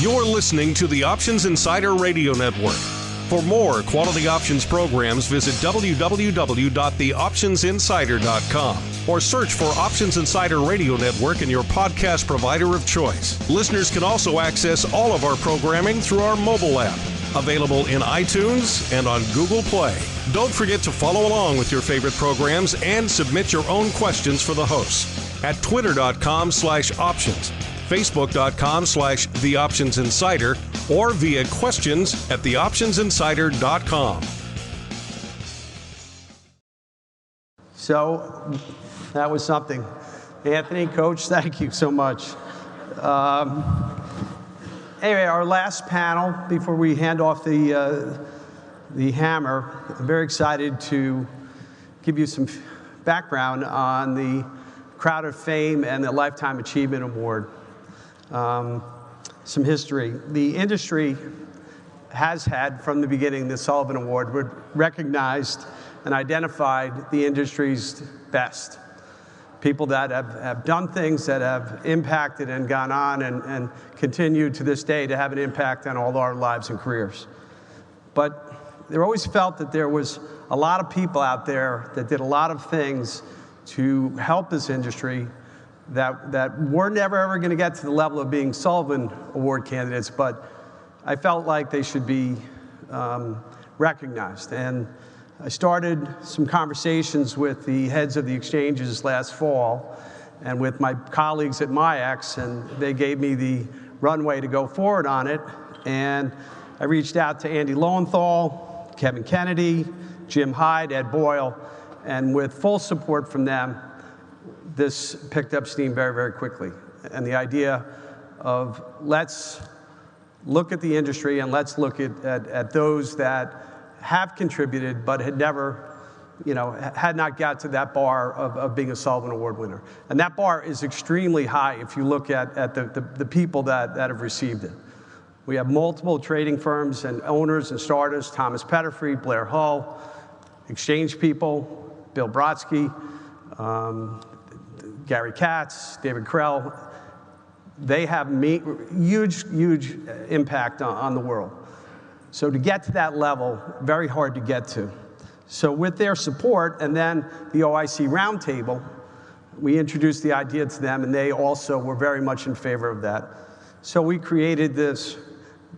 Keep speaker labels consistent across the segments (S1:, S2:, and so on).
S1: You're listening to the Options Insider Radio Network. For more quality options programs, visit www.theoptionsinsider.com or search for Options Insider Radio Network in your podcast provider of choice. Listeners can also access all of our programming through our mobile app, available in iTunes and on Google Play. Don't forget to follow along with your favorite programs and submit your own questions for the hosts at twitter.com/options, facebook.com/theoptionsinsider, or via questions at theoptionsinsider.com.
S2: So that was something. Anthony, Coach, thank you so much. Anyway, our last panel, before we hand off the hammer, I'm very excited to give you some background on the Crowd of Fame and the Lifetime Achievement Award. Some history. The industry has had, from the beginning, the Sullivan Award, recognized and identified the industry's best. People that have done things that have impacted and gone on and continue to this day to have an impact on all our lives and careers. But they always felt that there was a lot of people out there that did a lot of things to help this industry that were never ever going to get to the level of being Sullivan Award candidates, but I felt like they should be recognized. And I started some conversations with the heads of the exchanges last fall and with my colleagues at MIAX, and they gave me the runway to go forward on it. And I reached out to Andy Lowenthal, Kevin Kennedy, Jim Hyde, Ed Boyle, and with full support from them, this picked up steam very, very quickly. And the idea of let's look at the industry and let's look at those that have contributed but had never, had not got to that bar of being a Sullivan Award winner. And that bar is extremely high if you look at the people that have received it. We have multiple trading firms and owners and starters: Thomas Pettifree, Blair Hull, exchange people, Bill Brodsky, Gary Katz, David Krell. They have huge, huge impact on the world. So to get to that level, very hard to get to. So with their support, and then the OIC roundtable, we introduced the idea to them, and they also were very much in favor of that. So we created this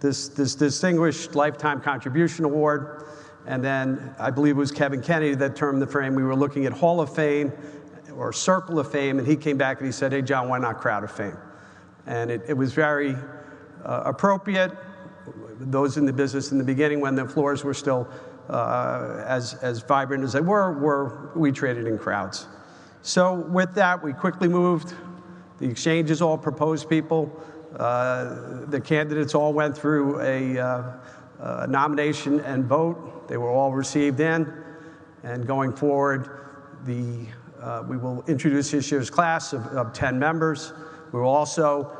S2: Distinguished Lifetime Contribution Award, and then I believe it was Kevin Kennedy that termed the frame. We were looking at Hall of Fame or Circle of Fame, and he came back and he said, "Hey, John, why not Crowd of Fame?" And it was very appropriate. Those in the business in the beginning, when the floors were still as vibrant as they were, we traded in crowds. So with that, we quickly moved. The exchanges all proposed people. The candidates all went through a nomination and vote. They were all received in. And going forward, we will introduce this year's class of 10 members. We will also,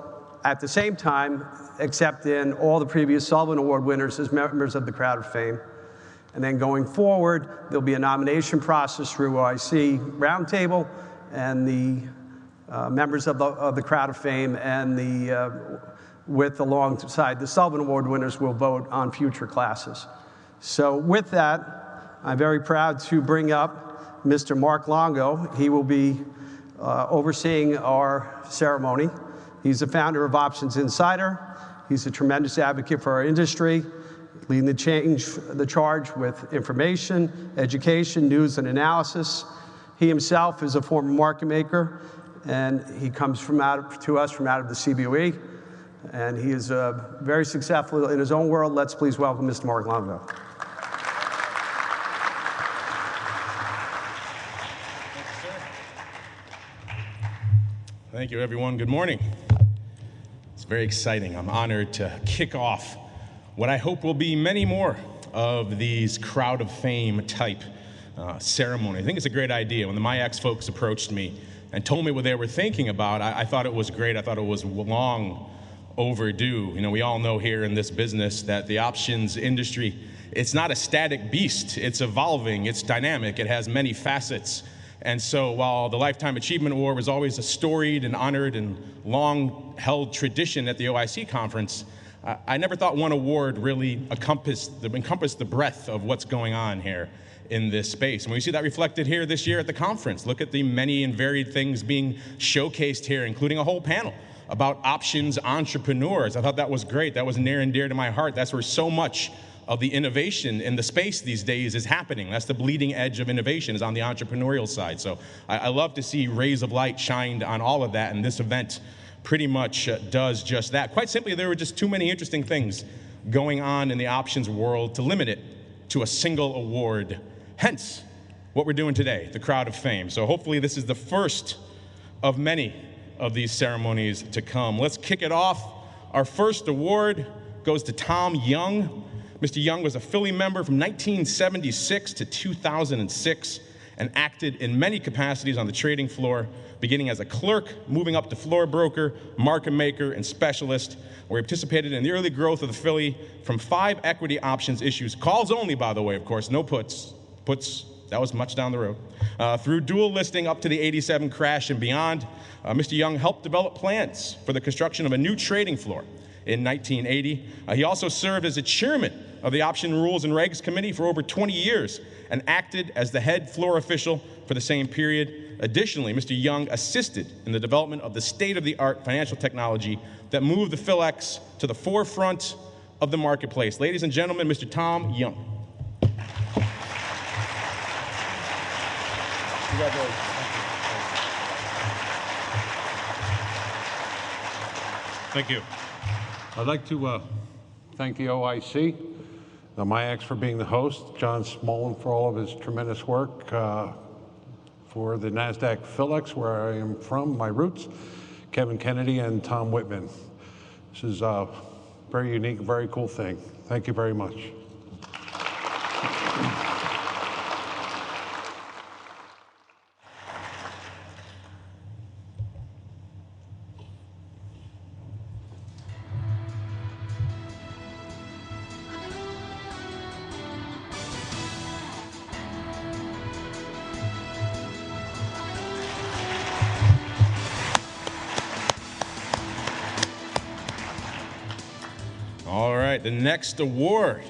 S2: at the same time, accept in all the previous Sullivan Award winners as members of the Crowd of Fame. And then going forward, there'll be a nomination process through OIC Roundtable, and the members of the Crowd of Fame and alongside the Sullivan Award winners will vote on future classes. So with that, I'm very proud to bring up Mr. Mark Longo. He will be overseeing our ceremony. He's the founder of Options Insider. He's a tremendous advocate for our industry, leading the charge with information, education, news, and analysis. He himself is a former market maker, and he comes to us from out of the Cboe, and he is very successful in his own world. Let's please welcome Mr. Mark Longo.
S3: Thank you, everyone. Good morning. It's very exciting. I'm honored to kick off what I hope will be many more of these Crowd of Fame type ceremonies. I think it's a great idea. When the MIAX folks approached me and told me what they were thinking about, I thought it was great. I thought it was long overdue. We all know here in this business that the options industry, it's not a static beast. It's evolving. It's dynamic. It has many facets. And so while the Lifetime Achievement Award was always a storied and honored and long-held tradition at the OIC conference, I never thought one award really encompassed the breadth of what's going on here in this space. And we see that reflected here this year at the conference. Look at the many and varied things being showcased here, including a whole panel about options entrepreneurs. I thought that was great. That was near and dear to my heart. That's where so much of the innovation in the space these days is happening. That's the bleeding edge of innovation, is on the entrepreneurial side. So I love to see rays of light shined on all of that, and this event pretty much does just that. Quite simply, there were just too many interesting things going on in the options world to limit it to a single award. Hence, what we're doing today, the Crowd of Fame. So hopefully this is the first of many of these ceremonies to come. Let's kick it off. Our first award goes to Tom Young. Mr. Young was a Philly member from 1976 to 2006 and acted in many capacities on the trading floor, beginning as a clerk, moving up to floor broker, market maker, and specialist, where he participated in the early growth of the Philly from 5 equity options issues, calls only, by the way, of course, no puts. Puts, that was much down the road. Through dual listing up to the 87 crash and beyond, Mr. Young helped develop plans for the construction of a new trading floor in 1980. He also served as the chairman of the Option Rules and Regs Committee for over 20 years and acted as the head floor official for the same period. Additionally, Mr. Young assisted in the development of the state-of-the-art financial technology that moved the PhilX to the forefront of the marketplace. Ladies and gentlemen, Mr. Tom Young.
S4: Thank you. I'd like to thank the OIC, the MIAX for being the host, John Smolin for all of his tremendous work, for the NASDAQ PhilX, where I am from, my roots, Kevin Kennedy and Tom Whitman. This is a very unique, very cool thing. Thank you very much.
S3: The next award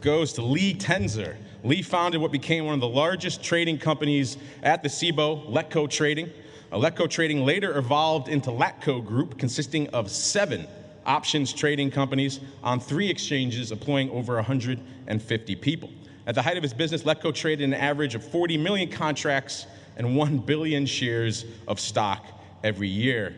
S3: goes to Lee Tenzer. Lee founded what became one of the largest trading companies at the Cboe, LETCO Trading. LETCO Trading later evolved into LETCO Group, consisting of 7 options trading companies on 3 exchanges, employing over 150 people. At the height of his business, LETCO traded an average of 40 million contracts and 1 billion shares of stock every year.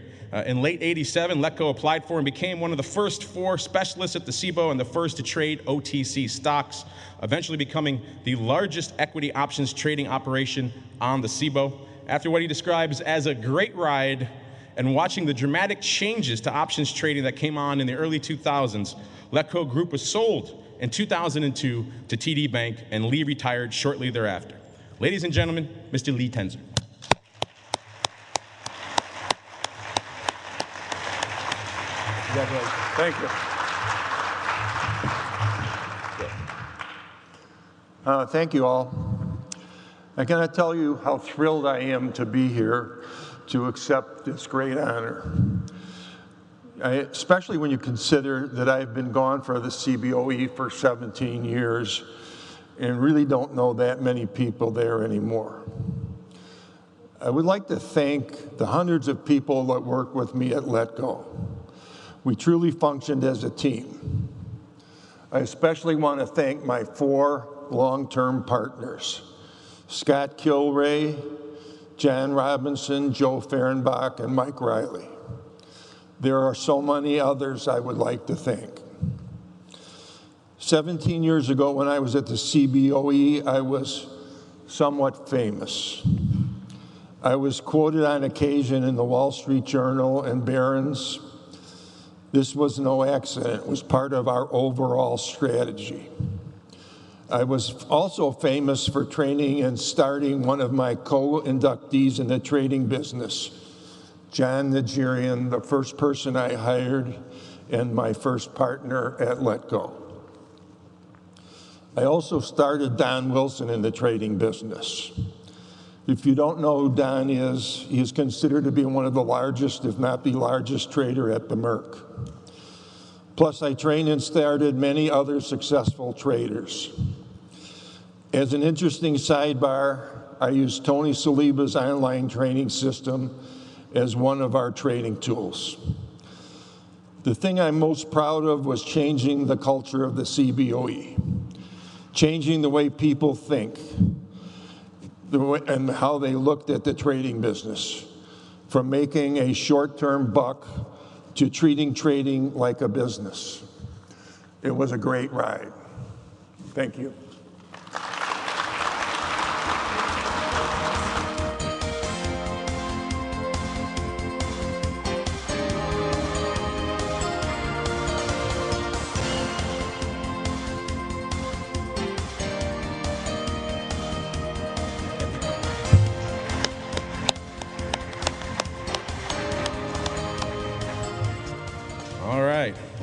S3: In late '87, LETCO applied for and became one of the first 4 specialists at the Cboe and the first to trade OTC stocks, eventually becoming the largest equity options trading operation on the Cboe. After what he describes as a great ride and watching the dramatic changes to options trading that came on in the early 2000s, LETCO Group was sold in 2002 to TD Bank, and Lee retired shortly thereafter. Ladies and gentlemen, Mr. Lee Tenzer.
S5: Thank you. Thank you all. I cannot tell you how thrilled I am to be here to accept this great honor. Especially when you consider that I've been gone for the Cboe for 17 years and really don't know that many people there anymore. I would like to thank the hundreds of people that work with me at LETCO. We truly functioned as a team. I especially want to thank my 4 long-term partners, Scott Kilray, John Robinson, Joe Fehrenbach, and Mike Riley. There are so many others I would like to thank. 17 years ago when I was at the Cboe, I was somewhat famous. I was quoted on occasion in the Wall Street Journal and Barron's. This was no accident. It was part of our overall strategy. I was also famous for training and starting one of my co-inductees in the trading business, John Najarian, the first person I hired and my first partner at LETCO. I also started Don Wilson in the trading business. If you don't know who Don is, he is considered to be one of the largest, if not the largest trader at the Merck. Plus, I trained and started many other successful traders. As an interesting sidebar, I use Tony Saliba's online training system as one of our trading tools. The thing I'm most proud of was changing the culture of the Cboe, changing the way people think and how they looked at the trading business, from making a short-term buck to treating trading like a business. It was a great ride. Thank you.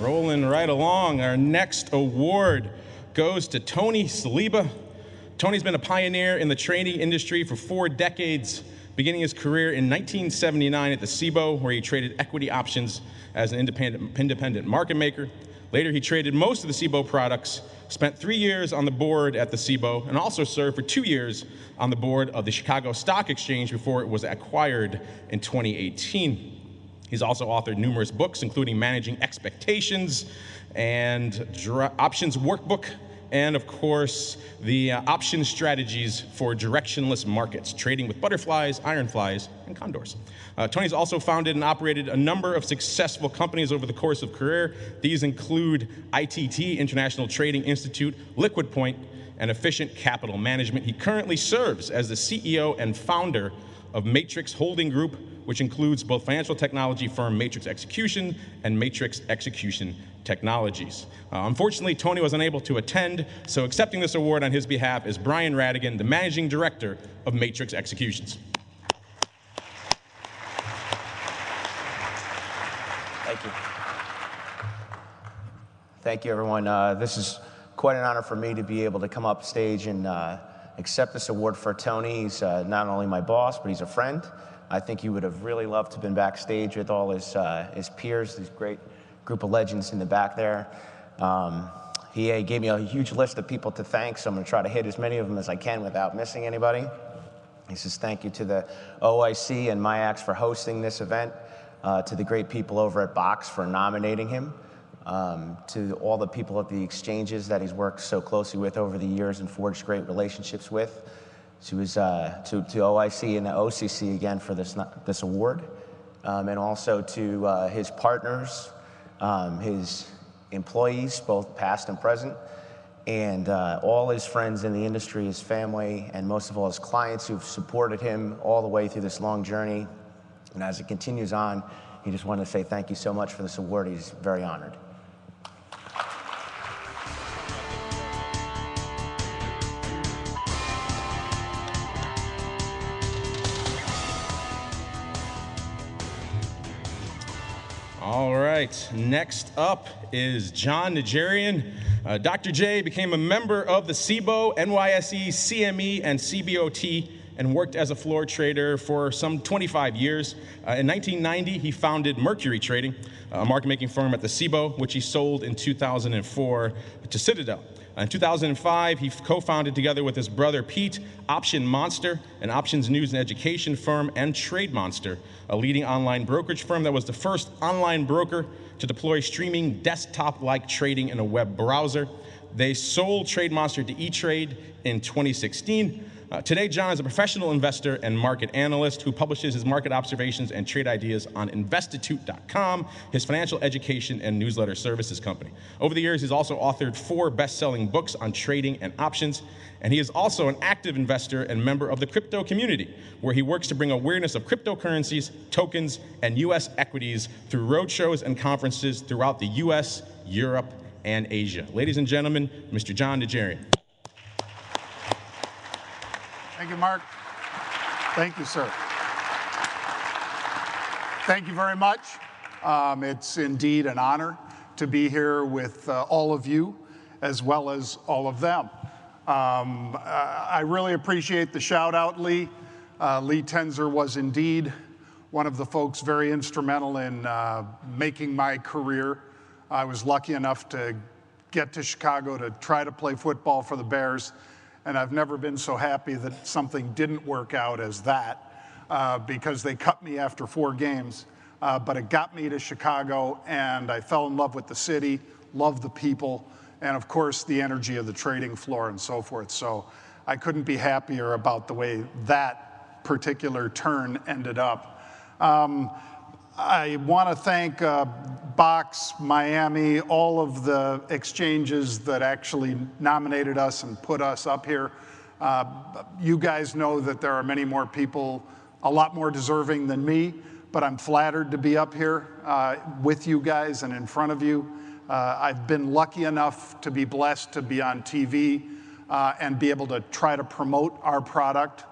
S3: Rolling right along, our next award goes to Tony Saliba. Tony's been a pioneer in the trading industry for 4 decades, beginning his career in 1979 at the Cboe, where he traded equity options as an independent market maker. Later, he traded most of the Cboe products, spent 3 years on the board at the Cboe, and also served for 2 years on the board of the Chicago Stock Exchange before it was acquired in 2018. He's also authored numerous books, including Managing Expectations and Options Workbook, and of course, the option strategies for directionless markets, trading with butterflies, ironflies, and condors. Tony's also founded and operated a number of successful companies over the course of career. These include ITT, International Trading Institute, Liquid Point, and Efficient Capital Management. He currently serves as the CEO and founder of Matrix Holding Group, which includes both financial technology firm Matrix Execution and Matrix Execution Technologies. Unfortunately, Tony was unable to attend, so accepting this award on his behalf is Brian Radigan, the Managing Director of Matrix Executions.
S6: Thank you. Thank you, everyone. This is quite an honor for me to be able to come up stage and accept this award for Tony. He's not only my boss, but he's a friend. I think he would have really loved to have been backstage with all his peers, these great group of legends in the back there. He gave me a huge list of people to thank, so I'm going to try to hit as many of them as I can without missing anybody. He says thank you to the OIC and MIAX for hosting this event, to the great people over at Box for nominating him, to all the people at the exchanges that he's worked so closely with over the years and forged great relationships with, to OIC and the OCC again for this award, and also to his partners, his employees, both past and present, and all his friends in the industry, his family, and most of all his clients who've supported him all the way through this long journey. And as it continues on, he just wanted to say thank you so much for this award. He's very honored.
S3: All right, next up is John Najarian. Dr. J became a member of the Cboe, NYSE, CME, and CBOT, and worked as a floor trader for some 25 years. In 1990, he founded Mercury Trading, a market-making firm at the Cboe, which he sold in 2004 to Citadel. In 2005, he co-founded together with his brother Pete Option Monster, an options news and education firm, and Trade Monster, a leading online brokerage firm that was the first online broker to deploy streaming desktop-like trading in a web browser. They sold Trade Monster to E-Trade in 2016. Today, John is a professional investor and market analyst who publishes his market observations and trade ideas on Investitute.com, his financial education and newsletter services company. Over the years, he's also authored 4 best-selling books on trading and options, and he is also an active investor and member of the crypto community, where he works to bring awareness of cryptocurrencies, tokens, and U.S. equities through roadshows and conferences throughout the U.S., Europe, and Asia. Ladies and gentlemen, Mr. John Najarian.
S7: Thank you, Mark. Thank you, sir. Thank you very much. It's indeed an honor to be here with all of you, as well as all of them. I really appreciate the shout out, Lee. Lee Tenzer was indeed one of the folks very instrumental in making my career I was lucky enough to get to Chicago to try to play football for the Bears, and I've never been so happy that something didn't work out as that, because they cut me after 4 games. But it got me to Chicago, and I fell in love with the city, loved the people, and of course the energy of the trading floor and so forth. So I couldn't be happier about the way that particular turn ended up. I want to thank Box, Miami, all of the exchanges that actually nominated us and put us up here. You guys know that there are many more people, a lot more deserving than me, but I'm flattered to be up here with you guys and in front of you. I've been lucky enough to be blessed to be on TV and be able to try to promote our product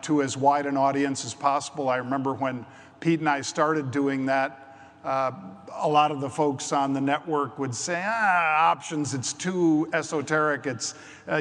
S7: to as wide an audience as possible. I remember when Pete and I started doing that, a lot of the folks on the network would say, options, it's too esoteric, it's,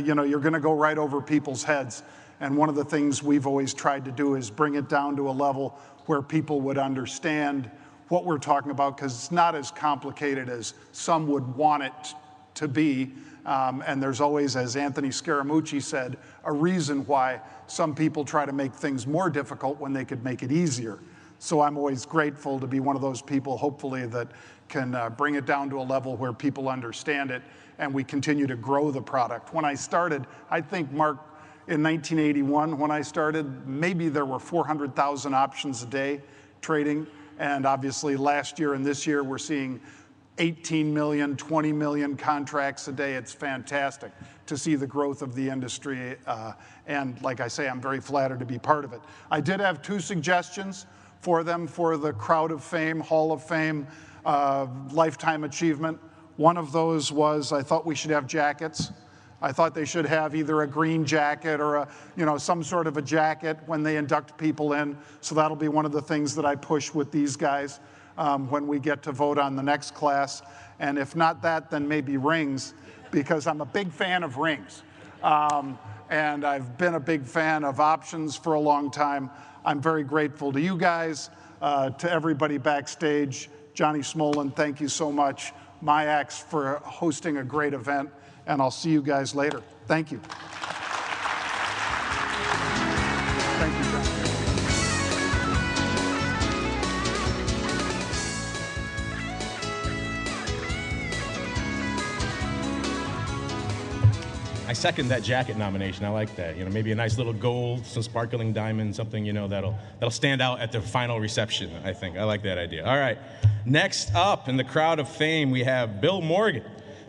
S7: you're gonna go right over people's heads. And one of the things we've always tried to do is bring it down to a level where people would understand what we're talking about, because it's not as complicated as some would want it to be. And there's always, as Anthony Scaramucci said, a reason why some people try to make things more difficult when they could make it easier. So I'm always grateful to be one of those people, hopefully, that can bring it down to a level where people understand it and we continue to grow the product. When I started, I think, Mark, in 1981, when I started, maybe there were 400,000 options a day trading. And obviously last year and this year, we're seeing 18 million, 20 million contracts a day. It's fantastic to see the growth of the industry. And like I say, I'm very flattered to be part of it. I did have 2 suggestions for them for the Crowd of Fame, Hall of Fame, Lifetime Achievement. One of those was I thought we should have jackets. I thought they should have either a green jacket or some sort of a jacket when they induct people in. So that'll be one of the things that I push with these guys when we get to vote on the next class. And if not that, then maybe rings, because I'm a big fan of rings. And I've been a big fan of options for a long time. I'm very grateful to you guys, to everybody backstage. Johnny Smolin, thank you so much. MIAX for hosting a great event. And I'll see you guys later. Thank you. Thank you, John.
S3: I second that jacket nomination. I like that. Maybe a nice little gold, some sparkling diamond, something that'll stand out at the final reception. I think I like that idea. All right. Next up in the Crowd of Fame, we have Bill Morgan.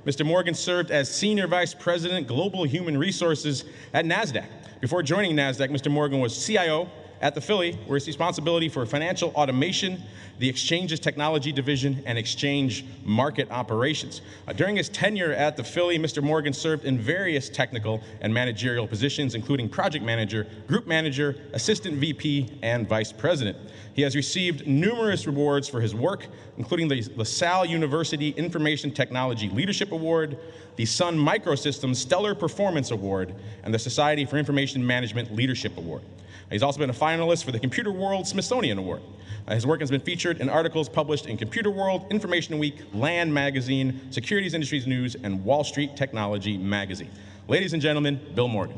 S3: Mr. Morgan served as Senior Vice President, Global Human Resources at NASDAQ. Before joining NASDAQ, Mr. Morgan was CIO at the Philly, where his responsibility for financial automation, the exchange's technology division, and exchange market operations. During his tenure at the Philly, Mr. Morgan served in various technical and managerial positions, including project manager, group manager, assistant VP, and vice president. He has received numerous awards for his work, including the LaSalle University Information Technology Leadership Award, the Sun Microsystems Stellar Performance Award, and the Society for Information Management Leadership Award. He's also been a finalist for the Computer World Smithsonian Award. His work has been featured in articles published in Computer World, Information Week, Land Magazine, Securities Industries News, and Wall Street Technology Magazine. Ladies and gentlemen, Bill Morgan.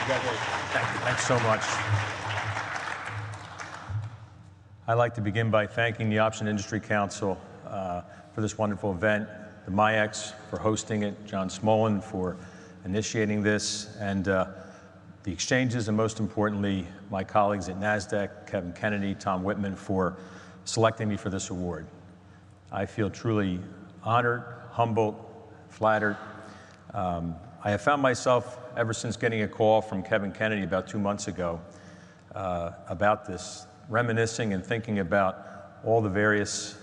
S8: Thanks so much. I'd like to begin by thanking the Option Industry Council for this wonderful event, the MIAX for hosting it, John Smolin for initiating this, and the exchanges, and most importantly, my colleagues at NASDAQ, Kevin Kennedy, Tom Whitman, for selecting me for this award. I feel truly honored, humbled, flattered. I have found myself, ever since getting a call from Kevin Kennedy about 2 months ago about this, reminiscing and thinking about all the various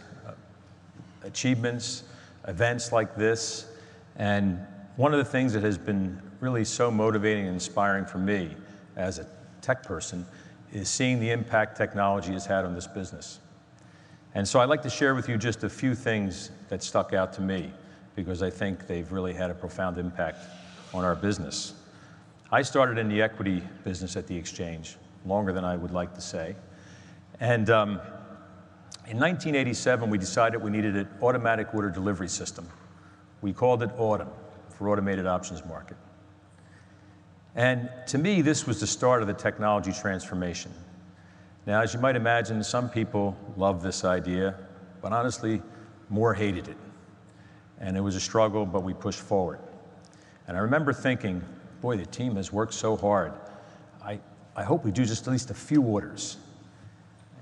S8: achievements, events like this. And one of the things that has been really so motivating and inspiring for me as a tech person is seeing the impact technology has had on this business. And so I'd like to share with you just a few things that stuck out to me, because I think they've really had a profound impact on our business. I started in the equity business at the exchange, longer than I would like to say. And In 1987, we decided we needed an automatic order delivery system. We called it AUTOM, for Automated Options Market. And to me, this was the start of the technology transformation. Now, as you might imagine, some people loved this idea, but honestly, more hated it. And it was a struggle, but we pushed forward. And I remember thinking, boy, the team has worked so hard. I hope we do just at least a few orders.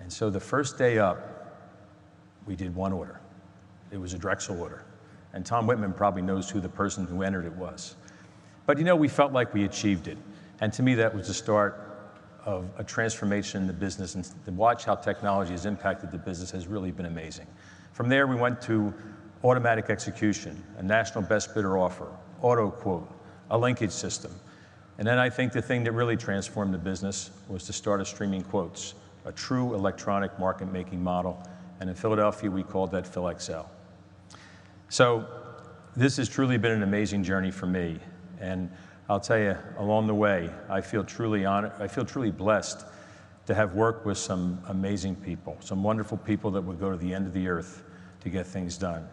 S8: And so the first day up, we did one order. It was a Drexel order. And Tom Whitman probably knows who the person who entered it was. But you know, we felt like we achieved it. And to me, that was the start of a transformation in the business. And to watch how technology has impacted the business has really been amazing. From there, we went to automatic execution, a national best bidder offer, auto quote, a linkage system. And then I think the thing that really transformed the business was to start a streaming quotes, a true electronic market making model. And in Philadelphia, we called that PhilXL. So this has truly been an amazing journey for me. And I'll tell you, along the way, I feel truly honored, I feel truly blessed to have worked with some amazing people, some wonderful people that would go to the end of the earth to get things done.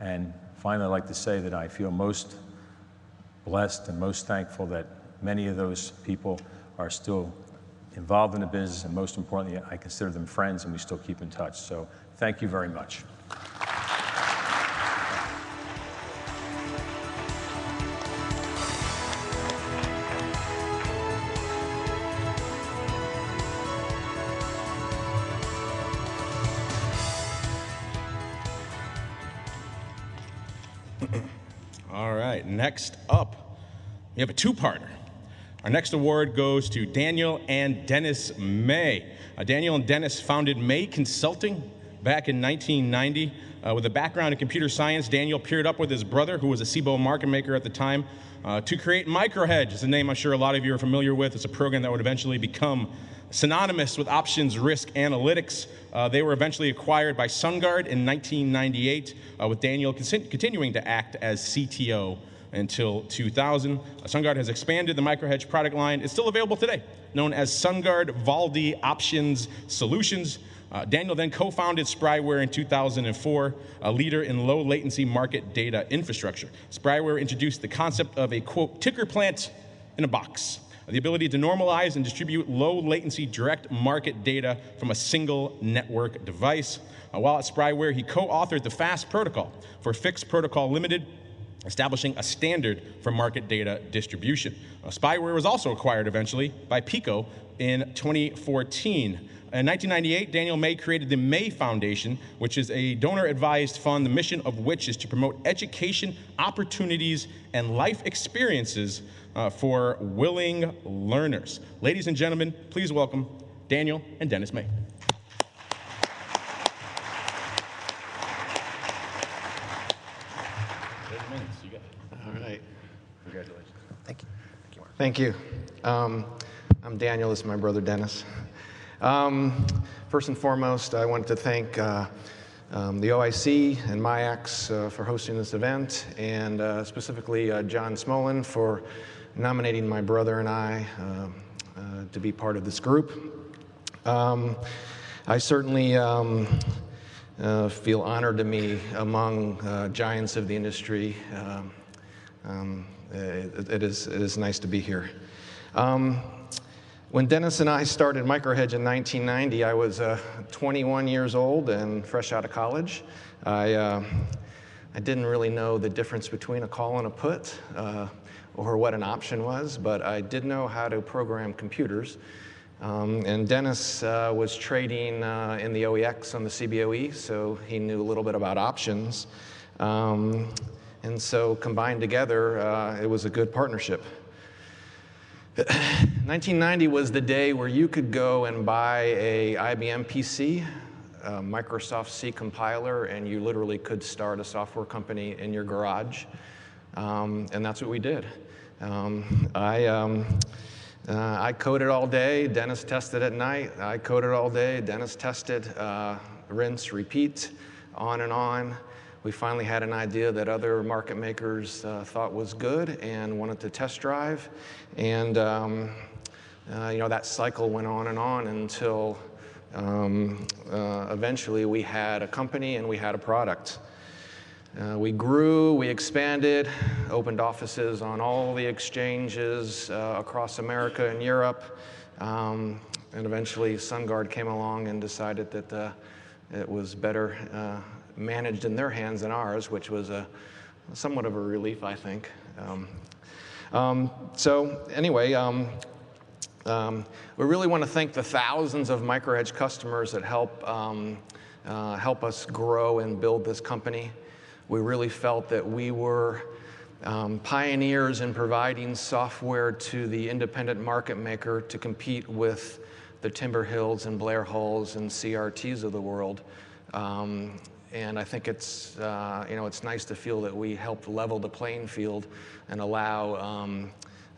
S8: And finally, I'd like to say that I feel most blessed and most thankful that many of those people are still involved in the business, and most importantly, I consider them friends, and we still keep in touch. So thank you very much.
S3: All right, next up, we have a two-parter. Our next award goes to Daniel and Dennis May. Daniel and Dennis founded May Consulting back in 1990. With a background in computer science, Daniel paired up with his brother, who was a Cboe market maker at the time, to create MicroHedge. It's a name I'm sure a lot of you are familiar with. It's a program that would eventually become synonymous with options risk analytics. They were eventually acquired by SunGard in 1998, with Daniel continuing to act as CTO until 2000. SunGard has expanded the MicroHedge product line. It's still available today, known as SunGard Valdi Options Solutions. Daniel then co-founded Spryware in 2004, a leader in low latency market data infrastructure. Spryware introduced the concept of a, quote, ticker plant in a box, the ability to normalize and distribute low latency direct market data from a single network device. While at Spryware, he co-authored the FAST protocol for Fixed Protocol Limited, establishing a standard for market data distribution. Spyware was also acquired eventually by Pico in 2014. In 1998, Daniel May created the May Foundation, which is a donor-advised fund, the mission of which is to promote education, opportunities, and life experiences for willing learners. Ladies and gentlemen, please welcome Daniel and Dennis May.
S9: All right.
S3: Congratulations.
S6: Thank you.
S9: Thank you. I'm Daniel. This is my brother, Dennis. First and foremost, I want to thank the OIC and MIAX for hosting this event, and specifically John Smolin for nominating my brother and I to be part of this group. I certainly feel honored to be among giants of the industry. It is nice to be here. When Dennis and I started MicroHedge in 1990, I was 21 years old and fresh out of college. I didn't really know the difference between a call and a put or what an option was, but I did know how to program computers. And Dennis was trading in the OEX on the Cboe, so he knew a little bit about options. And so combined together, it was a good partnership. 1990 was the day where you could go and buy a IBM PC, a Microsoft C compiler, and you literally could start a software company in your garage. And that's what we did. I coded all day, Dennis tested at night. I coded all day, Dennis tested, rinse, repeat, on and on. We finally had an idea that other market makers thought was good and wanted to test drive. And that cycle went on and on until Eventually, we had a company and we had a product. We grew, we expanded, opened offices on all the exchanges across America and Europe, and eventually SunGard came along and decided that it was better managed in their hands than ours, which was somewhat of a relief, I think. So anyway, we really want to thank the thousands of microhedge customers that help us grow and build this company. We really felt that we were pioneers in providing software to the independent market maker to compete with the Timber Hills and Blair Hulls and CRTs of the world. And I think it's, it's nice to feel that we helped level the playing field and allow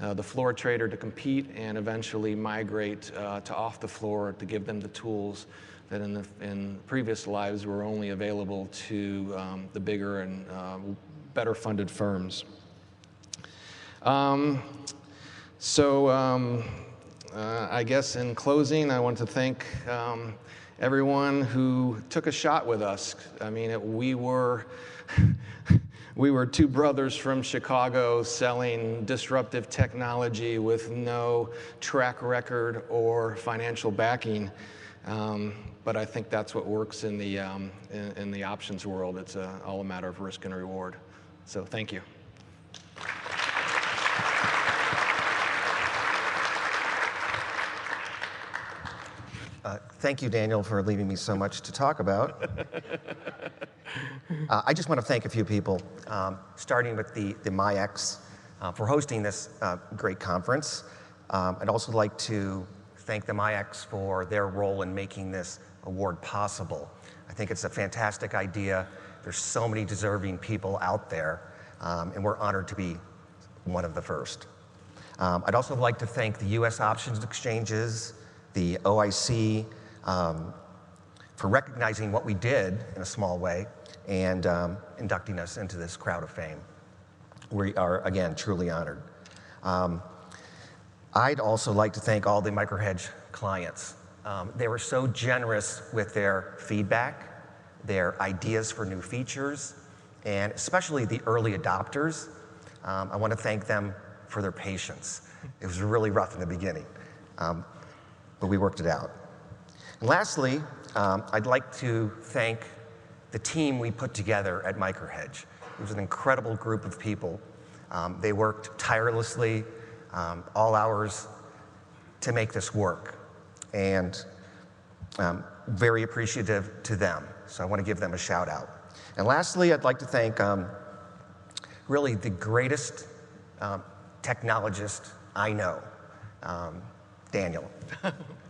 S9: the floor trader to compete and eventually migrate to off the floor to give them the tools that in previous lives were only available to the bigger and better funded firms. I guess in closing, I want to thank everyone who took a shot with us. I mean, we were two brothers from Chicago selling disruptive technology with no track record or financial backing. But I think that's what works in the options world. It's all a matter of risk and reward. So thank you.
S10: Thank you, Daniel, for leaving me so much to talk about. I just want to thank a few people, starting with the MIEX for hosting this great conference. I'd also like to thank the MIEX for their role in making this award possible. I think it's a fantastic idea. There's so many deserving people out there, and we're honored to be one of the first. I'd also like to thank the U.S. options exchanges, the OIC, for recognizing what we did in a small way and inducting us into this crowd of fame. We are, again, truly honored. I'd also like to thank all the microhedge clients. They were so generous with their feedback, their ideas for new features, and especially the early adopters. I want to thank them for their patience. It was really rough in the beginning, but we worked it out. And lastly, I'd like to thank the team we put together at Microhedge. It was an incredible group of people. They worked tirelessly, all hours to make this work, and very appreciative to them. So I want to give them a shout out. And lastly, I'd like to thank really the greatest technologist I know, Daniel.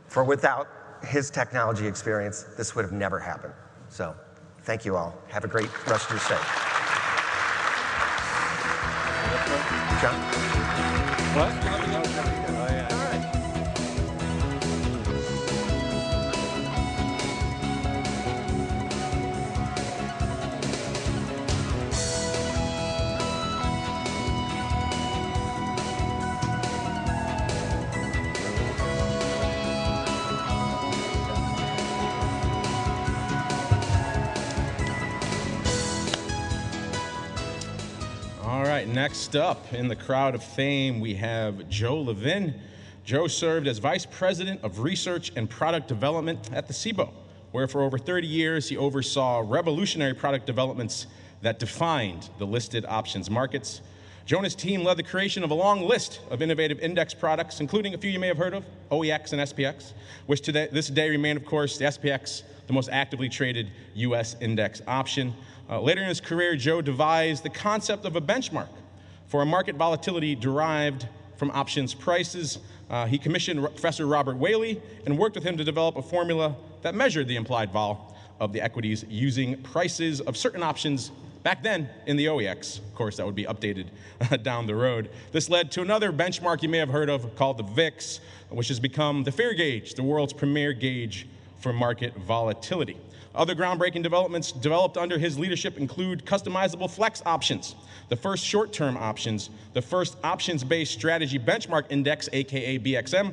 S10: For without his technology experience, this would have never happened. So thank you all. Have a great rest of your stay. John?
S4: What?
S3: Next up in the crowd of fame, we have Joe Levin. Joe served as Vice President of Research and Product Development at the Cboe, where for over 30 years he oversaw revolutionary product developments that defined the listed options markets. Joe and his team led the creation of a long list of innovative index products, including a few you may have heard of, OEX and SPX, which this day remain, of course, the SPX, the most actively traded U.S. index option. Later in his career, Joe devised the concept of a benchmark for a market volatility derived from options prices. He commissioned Professor Robert Whaley and worked with him to develop a formula that measured the implied vol of the equities using prices of certain options back then in the OEX. Of course, that would be updated down the road. This led to another benchmark you may have heard of called the VIX, which has become the Fair Gauge, the world's premier gauge for market volatility. Other groundbreaking developments developed under his leadership include customizable flex options, the first short-term options, the first options-based strategy benchmark index, aka BXM,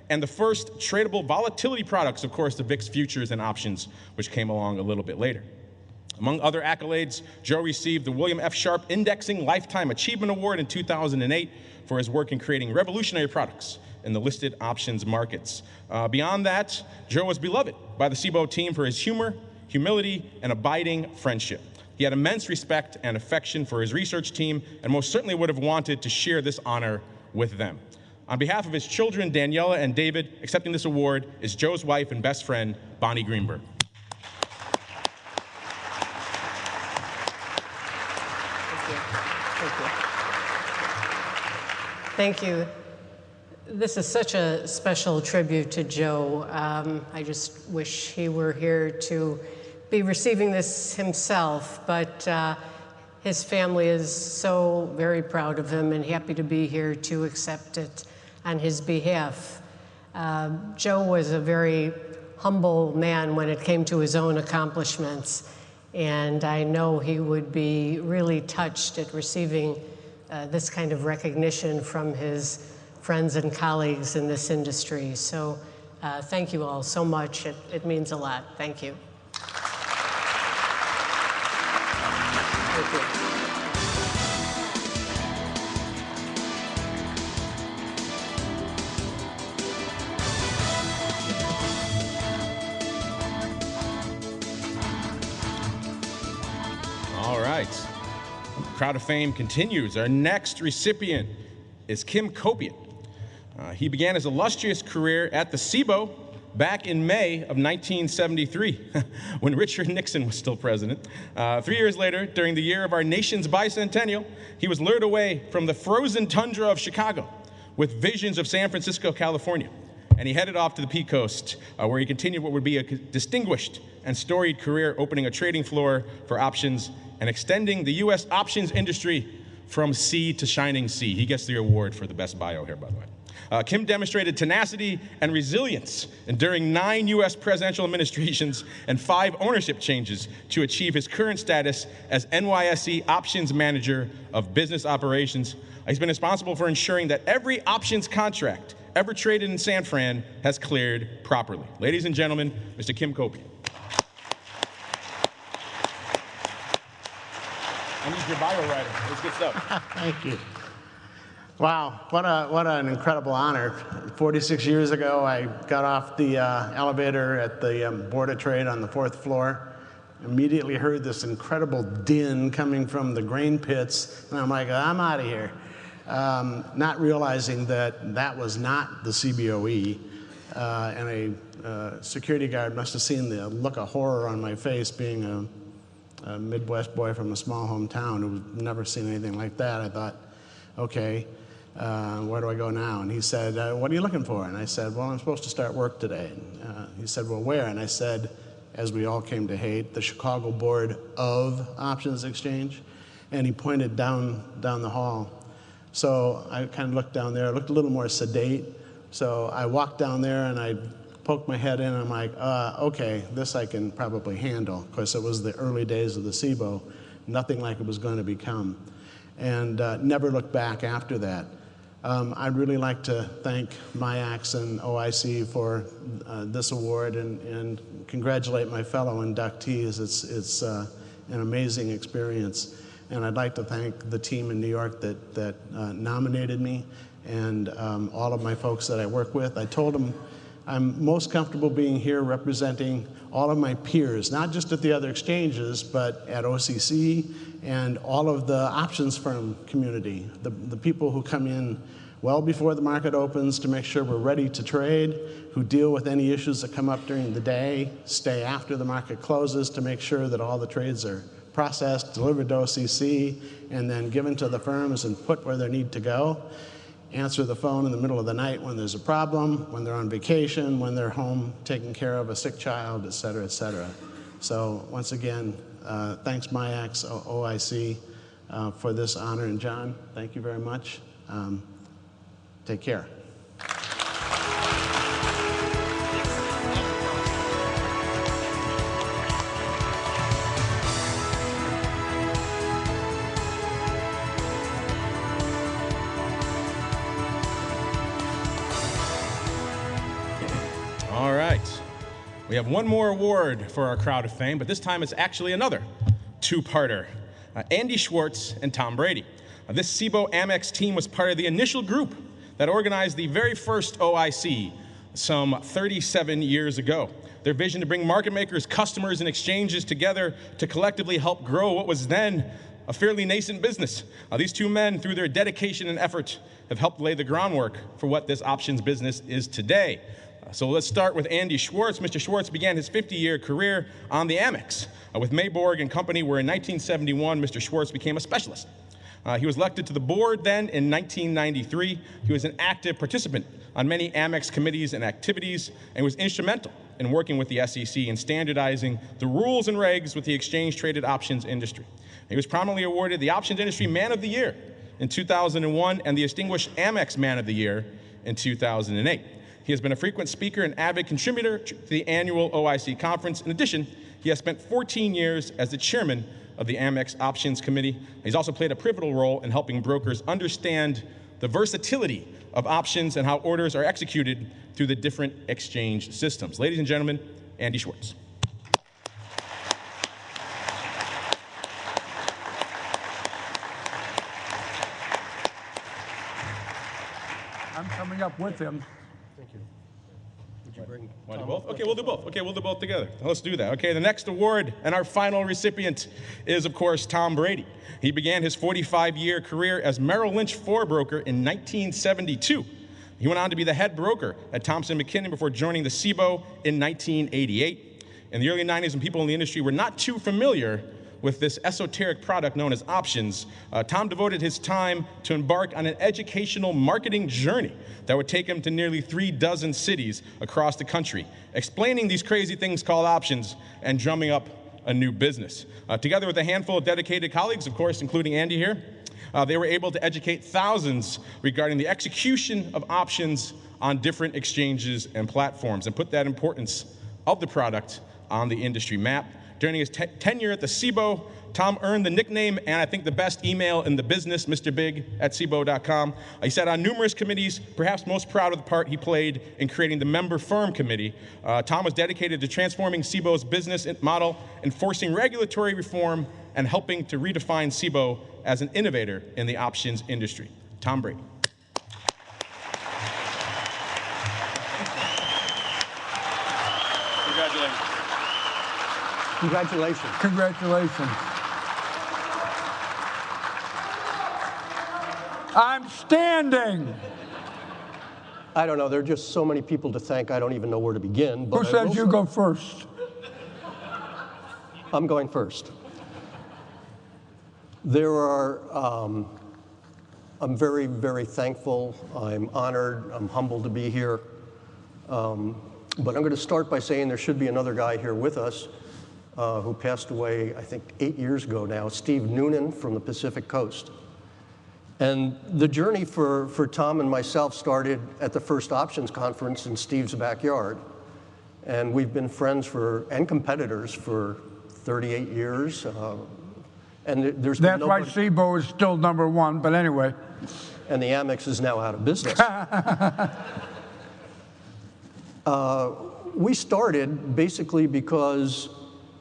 S3: and the first tradable volatility products, of course, the VIX futures and options, which came along a little bit later. Among other accolades, Joe received the William F. Sharp Indexing Lifetime Achievement Award in 2008 for his work in creating revolutionary products in the listed options markets. Beyond that, Joe was beloved by the Cboe team for his humor, humility, and abiding friendship. He had immense respect and affection for his research team, and most certainly would have wanted to share this honor with them. On behalf of his children, Daniela and David, accepting this award is Joe's wife and best friend, Bonnie Greenberg.
S11: Thank you. This is such a special tribute to Joe. I just wish he were here to be receiving this himself, but his family is so very proud of him and happy to be here to accept it on his behalf. Joe was a very humble man when it came to his own accomplishments, and I know he would be really touched at receiving this kind of recognition from his friends and colleagues in this industry. So thank you all so much. It means a lot. Thank you. Thank you.
S3: All right. Crowd of Fame continues. Our next recipient is Kim Koppien. He began his illustrious career at the Cboe back in May of 1973, when Richard Nixon was still president. 3 years later, during the year of our nation's bicentennial, he was lured away from the frozen tundra of Chicago with visions of San Francisco, California. And he headed off to the Peak Coast, where he continued what would be a distinguished and storied career, opening a trading floor for options and extending the U.S. options industry from sea to shining sea. He gets the award for the best bio here, by the way. Kim demonstrated tenacity and resilience during 9 U.S. presidential administrations and 5 ownership changes to achieve his current status as NYSE Options Manager of Business Operations. He's been responsible for ensuring that every options contract ever traded in San Fran has cleared properly. Ladies and gentlemen, Mr. Kim Koppien. I need your bio writer. Let's get stuff.
S12: Thank you. Wow, what an incredible honor. 46 years ago, I got off the elevator at the Board of Trade on the 4th floor. Immediately heard this incredible din coming from the grain pits, and I'm like, I'm out of here. Not realizing that that was not the Cboe, and a security guard must have seen the look of horror on my face, being a Midwest boy from a small hometown who'd never seen anything like that. I thought, okay, where do I go now? And he said, what are you looking for? And I said, well, I'm supposed to start work today. He said, well, where? And I said, as we all came to hate, the Chicago Board of Options Exchange. And he pointed down the hall. So I kind of looked down there, looked a little more sedate. So I walked down there and I poked my head in, and I'm like, okay, this I can probably handle, because it was the early days of the Cboe, nothing like it was going to become. And never looked back after that. I'd really like to thank MIAX and OIC for this award, and congratulate my fellow inductees. It's an amazing experience. And I'd like to thank the team in New York that nominated me, and all of my folks that I work with. I told them I'm most comfortable being here representing all of my peers, not just at the other exchanges, but at OCC and all of the options firm community, the people who come in well before the market opens to make sure we're ready to trade, who deal with any issues that come up during the day, stay after the market closes to make sure that all the trades are processed, delivered to OCC, and then given to the firms and put where they need to go. Answer the phone in the middle of the night when there's a problem, when they're on vacation, when they're home taking care of a sick child, et cetera, et cetera. So once again, thanks MIAX, OIC, for this honor. And John, thank you very much. Take care.
S3: We have one more award for our crowd of fame, but this time it's actually another two-parter. Andy Schwarz and Tom Brady. This Cboe Amex team was part of the initial group that organized the very first OIC some 37 years ago. Their vision to bring market makers, customers, and exchanges together to collectively help grow what was then a fairly nascent business. These two men, through their dedication and effort, have helped lay the groundwork for what this options business is today. So let's start with Andy Schwarz. Mr. Schwarz began his 50-year career on the Amex with Mayborg and Company, where in 1971, Mr. Schwarz became a specialist. He was elected to the board then in 1993. He was an active participant on many Amex committees and activities, and was instrumental in working with the SEC in standardizing the rules and regs with the exchange-traded options industry. He was prominently awarded the Options Industry Man of the Year in 2001 and the Distinguished Amex Man of the Year in 2008. He has been a frequent speaker and avid contributor to the annual OIC conference. In addition, he has spent 14 years as the chairman of the Amex Options Committee. He's also played a pivotal role in helping brokers understand the versatility of options and how orders are executed through the different exchange systems. Ladies and gentlemen, Andy Schwarz.
S13: I'm coming up with him.
S1: Thank you. Would you bring
S3: Want to do both? Okay, we'll do both. Okay, we'll do both together. Let's do that. Okay, the next award and our final recipient is, of course, Tom Brady. He began his 45-year career as Merrill Lynch floor-broker in 1972. He went on to be the head broker at Thompson McKinnon before joining the Cboe in 1988. In the early 90s, when people in the industry were not too familiar with this esoteric product known as options, Tom devoted his time to embark on an educational marketing journey that would take him to nearly 36 cities across the country, explaining these crazy things called options and drumming up a new business. Together with a handful of dedicated colleagues, of course, including Andy here, they were able to educate thousands regarding the execution of options on different exchanges and platforms and put that importance of the product on the industry map. During his tenure at the Cboe, Tom earned the nickname, and I think the best email in the business, Mr. Big at Cboe.com. He sat on numerous committees, perhaps most proud of the part he played in creating the Member Firm Committee. Tom was dedicated to transforming Cboe's business model, enforcing regulatory reform, and helping to redefine Cboe as an innovator in the options industry. Tom Brady. Congratulations.
S2: Congratulations.
S13: Congratulations. I'm standing.
S14: I don't know. There are just so many people to thank. I don't even know where to begin. But
S13: who says you go first?
S14: I'm going first. There are, I'm very, very thankful. I'm honored. I'm humbled to be here. But I'm going to start by saying there should be another guy here with us who passed away, I think, 8 years ago now, Steve Noonan from the Pacific Coast. And the journey for Tom and myself started at the first options conference in Steve's backyard. And we've been friends and competitors for 38 years. And there's been
S13: That's why Cboe is still #1, but anyway.
S14: And the Amex is now out of business. We started basically because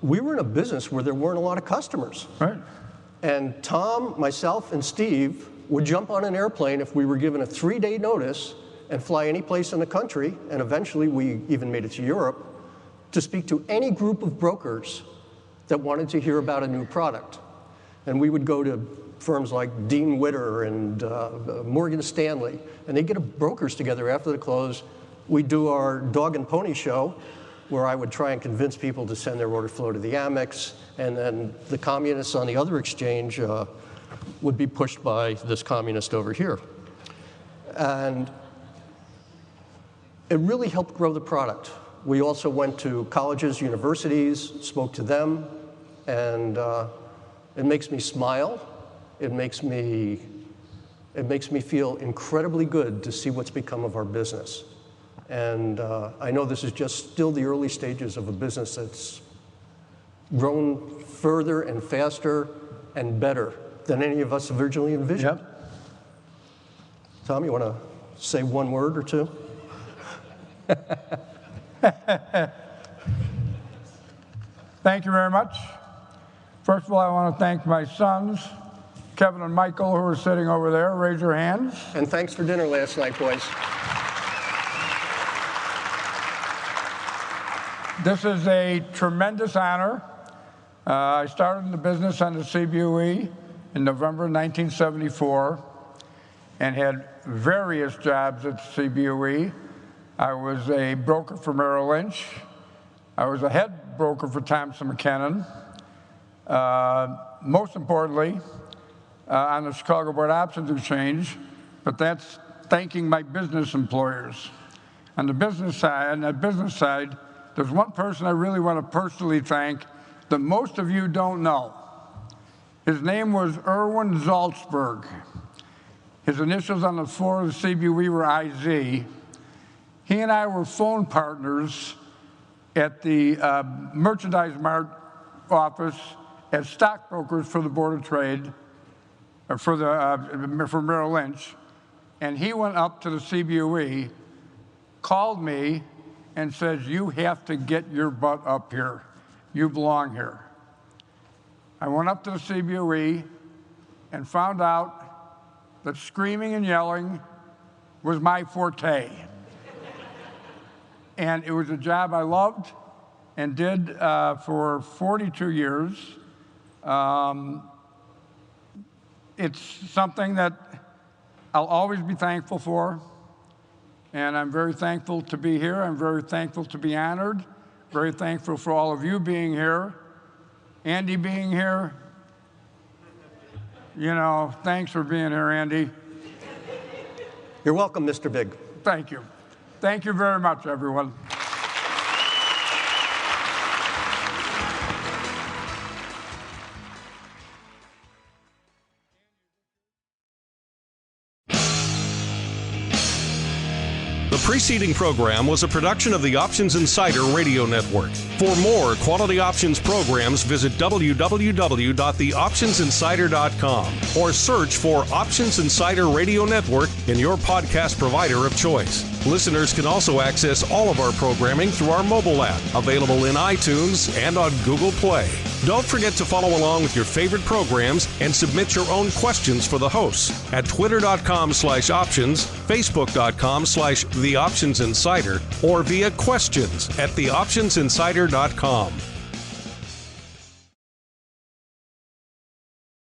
S14: we were in a business where there weren't a lot of customers.
S13: Right.
S14: And Tom, myself, and Steve would jump on an airplane if we were given a 3-day notice and fly any place in the country, and eventually we even made it to Europe, to speak to any group of brokers that wanted to hear about a new product. And we would go to firms like Dean Witter and Morgan Stanley, and they'd get brokers together after the close. We'd do our dog and pony show, where I would try and convince people to send their order flow to the Amex, and then the communists on the other exchange would be pushed by this communist over here. And it really helped grow the product. We also went to colleges, universities, spoke to them, and it makes me smile. It makes me feel incredibly good to see what's become of our business. And I know this is just still the early stages of a business that's grown further and faster and better than any of us originally envisioned.
S13: Yep.
S14: Tom, you want to say one word or two?
S13: Thank you very much. First of all, I want to thank my sons, Kevin and Michael, who are sitting over there. Raise your hands.
S14: And thanks for dinner last night, boys.
S13: This is a tremendous honor. I started in the business on the Cboe in November 1974 and had various jobs at the Cboe. I was a broker for Merrill Lynch. I was a head broker for Thompson McKinnon. Most importantly, on the Chicago Board Options Exchange, but that's thanking my business employers. On the business side, there's one person I really want to personally thank that most of you don't know. His name was Erwin Zaltzberg. His initials on the floor of the Cboe were IZ. He and I were phone partners at the Merchandise Mart office as stockbrokers for the Board of Trade, for Merrill Lynch. And he went up to the Cboe, called me, and says, "You have to get your butt up here. You belong here." I went up to the Cboe and found out that screaming and yelling was my forte. And it was a job I loved and did for 42 years. It's something that I'll always be thankful for. And I'm very thankful to be here. I'm very thankful to be honored. Very thankful for all of you being here. Andy being here. You know, thanks for being here, Andy.
S14: You're welcome, Mr. Big.
S13: Thank you. Thank you very much, everyone.
S1: The preceding program was a production of the Options Insider Radio Network. For more quality options programs, visit www.theoptionsinsider.com or search for Options Insider Radio Network in your podcast provider of choice. Listeners can also access all of our programming through our mobile app, available in iTunes and on Google Play. Don't forget to follow along with your favorite programs and submit your own questions for the hosts at twitter.com/options, facebook.com/theoptionsinsider, or via questions@theoptionsinsider.com.